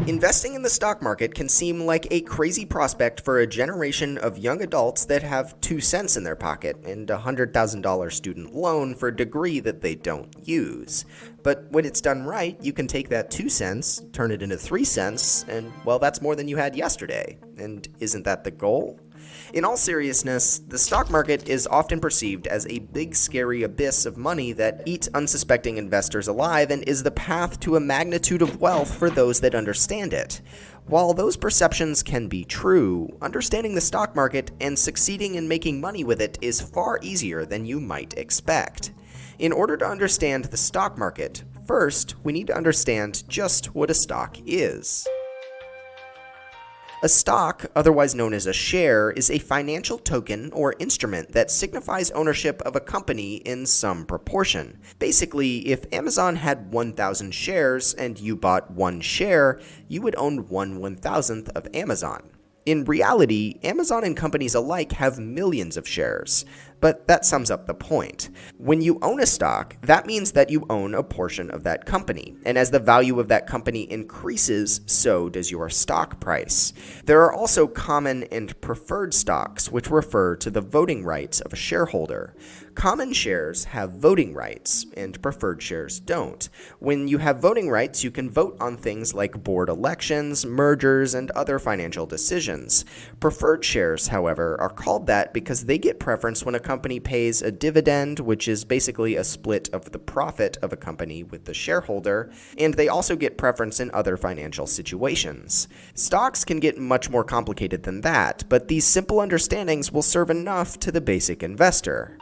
Investing in the stock market can seem like a crazy prospect for a generation of young adults that have 2 cents in their pocket and a $100,000 student loan for a degree that they don't use. But when it's done right, you can take that 2 cents, turn it into 3 cents, and well, that's more than you had yesterday. And isn't that the goal? In all seriousness, the stock market is often perceived as a big scary abyss of money that eats unsuspecting investors alive and is the path to a magnitude of wealth for those that understand it. While those perceptions can be true, understanding the stock market and succeeding in making money with it is far easier than you might expect. In order to understand the stock market, first, we need to understand just what a stock is. A stock, otherwise known as a share, is a financial token or instrument that signifies ownership of a company in some proportion. Basically, if Amazon had 1,000 shares and you bought 1 share, you would own 1/1000th of Amazon. In reality, Amazon and companies alike have millions of shares, but that sums up the point. When you own a stock, that means that you own a portion of that company, and as the value of that company increases, so does your stock price. There are also common and preferred stocks, which refer to the voting rights of a shareholder. Common shares have voting rights, and preferred shares don't. When you have voting rights, you can vote on things like board elections, mergers, and other financial decisions. Preferred shares, however, are called that because they get preference when a company pays a dividend, which is basically a split of the profit of a company with the shareholder, and they also get preference in other financial situations. Stocks can get much more complicated than that, but these simple understandings will serve enough to the basic investor.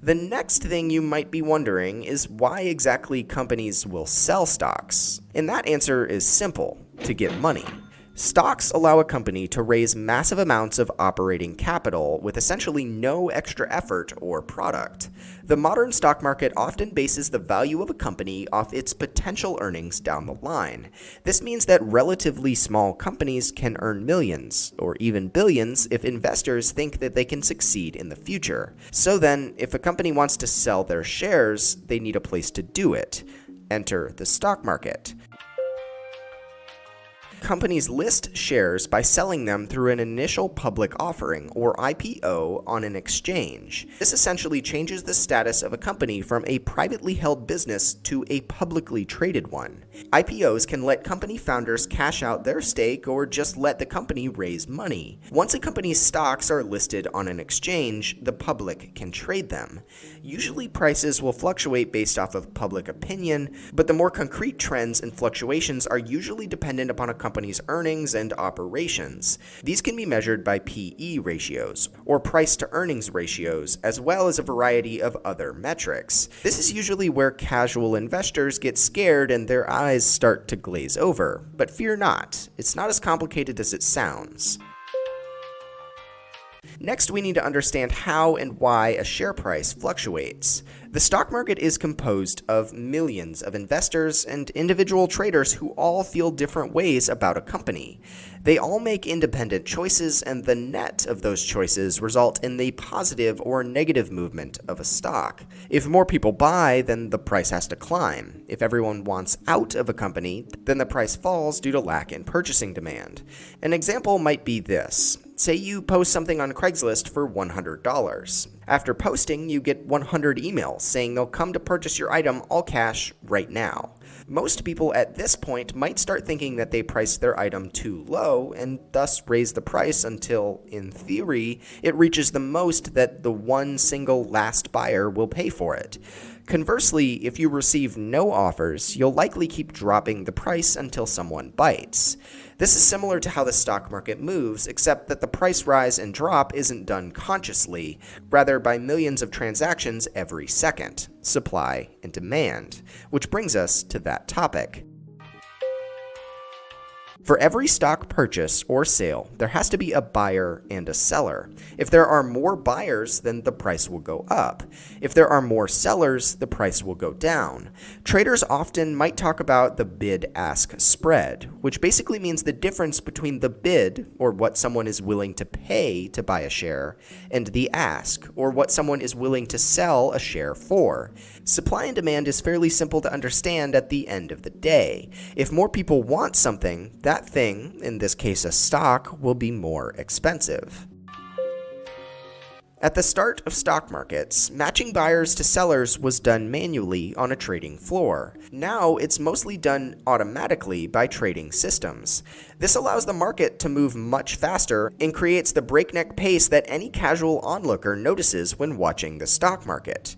The next thing you might be wondering is why exactly companies will sell stocks. And that answer is simple: to get money. Stocks allow a company to raise massive amounts of operating capital with essentially no extra effort or product. The modern stock market often bases the value of a company off its potential earnings down the line. This means that relatively small companies can earn millions, or even billions, if investors think that they can succeed in the future. So then, if a company wants to sell their shares, they need a place to do it. Enter the stock market. Companies list shares by selling them through an initial public offering, or IPO, on an exchange. This essentially changes the status of a company from a privately held business to a publicly traded one. IPOs can let company founders cash out their stake or just let the company raise money. Once a company's stocks are listed on an exchange, the public can trade them. Usually prices will fluctuate based off of public opinion, but the more concrete trends and fluctuations are usually dependent upon a company's earnings and operations. These can be measured by PE ratios, or price to earnings ratios, as well as a variety of other metrics. This is usually where casual investors get scared and their eyes start to glaze over. But fear not, it's not as complicated as it sounds. Next, we need to understand how and why a share price fluctuates. The stock market is composed of millions of investors and individual traders who all feel different ways about a company. They all make independent choices, and the net of those choices result in the positive or negative movement of a stock. If more people buy, then the price has to climb. If everyone wants out of a company, then the price falls due to lack in purchasing demand. An example might be this. Say you post something on Craigslist for $100. After posting, you get 100 emails saying they'll come to purchase your item all cash right now. Most people at this point might start thinking that they priced their item too low and thus raise the price until, in theory, it reaches the most that the one single last buyer will pay for it. Conversely, if you receive no offers, you'll likely keep dropping the price until someone bites. This is similar to how the stock market moves, except that the price rise and drop isn't done consciously, rather by millions of transactions every second, supply and demand. Which brings us to that topic. For every stock purchase or sale, there has to be a buyer and a seller. If there are more buyers, then the price will go up. If there are more sellers, the price will go down. Traders often might talk about the bid-ask spread, which basically means the difference between the bid, or what someone is willing to pay to buy a share, and the ask, or what someone is willing to sell a share for. Supply and demand is fairly simple to understand at the end of the day. If more people want something, that thing, in this case a stock, will be more expensive. At the start of stock markets, matching buyers to sellers was done manually on a trading floor. Now it's mostly done automatically by trading systems. This allows the market to move much faster and creates the breakneck pace that any casual onlooker notices when watching the stock market.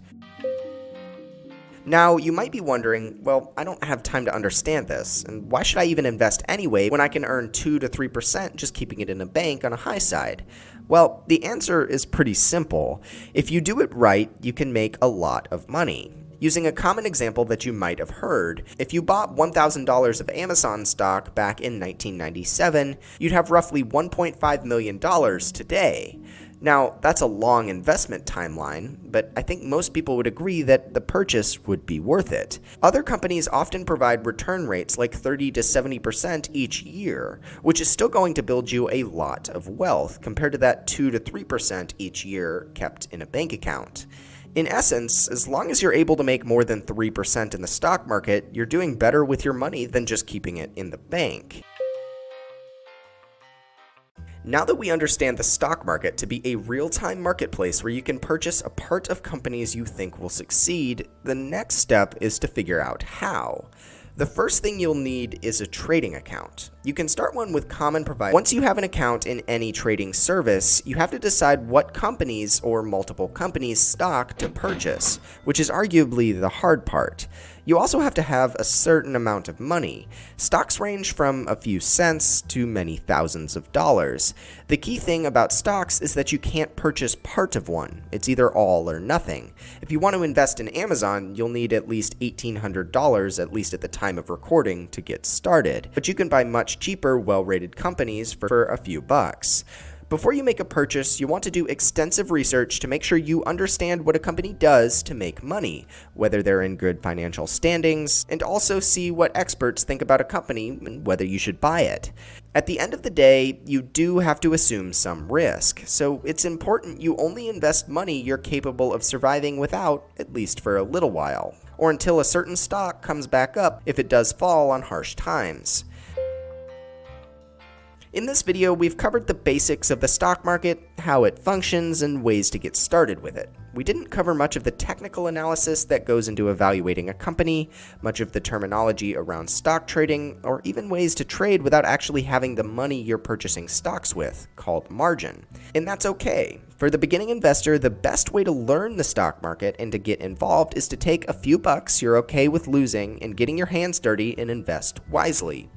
Now, you might be wondering, well, I don't have time to understand this, and why should I even invest anyway when I can earn 2 to 3% just keeping it in a bank on a high side? Well, the answer is pretty simple. If you do it right, you can make a lot of money. Using a common example that you might have heard, if you bought $1,000 of Amazon stock back in 1997, you'd have roughly $1.5 million today. Now, that's a long investment timeline, but I think most people would agree that the purchase would be worth it. Other companies often provide return rates like 30 to 70% each year, which is still going to build you a lot of wealth compared to that 2 to 3% each year kept in a bank account. In essence, as long as you're able to make more than 3% in the stock market, you're doing better with your money than just keeping it in the bank. Now that we understand the stock market to be a real-time marketplace where you can purchase a part of companies you think will succeed, the next step is to figure out how. The first thing you'll need is a trading account. You can start one with common providers. Once you have an account in any trading service, you have to decide what companies or multiple companies' stock to purchase, which is arguably the hard part. You also have to have a certain amount of money. Stocks range from a few cents to many thousands of dollars. The key thing about stocks is that you can't purchase part of one. It's either all or nothing. If you want to invest in Amazon, you'll need at least $1,800, at least at the time of recording, to get started. But you can buy much cheaper, well-rated companies for a few bucks. Before you make a purchase, you want to do extensive research to make sure you understand what a company does to make money, whether they're in good financial standings, and also see what experts think about a company and whether you should buy it. At the end of the day, you do have to assume some risk, so it's important you only invest money you're capable of surviving without, at least for a little while, or until a certain stock comes back up if it does fall on harsh times. In this video, we've covered the basics of the stock market, how it functions, and ways to get started with it. We didn't cover much of the technical analysis that goes into evaluating a company, much of the terminology around stock trading, or even ways to trade without actually having the money you're purchasing stocks with, called margin. And that's okay. For the beginning investor, the best way to learn the stock market and to get involved is to take a few bucks you're okay with losing and getting your hands dirty and invest wisely.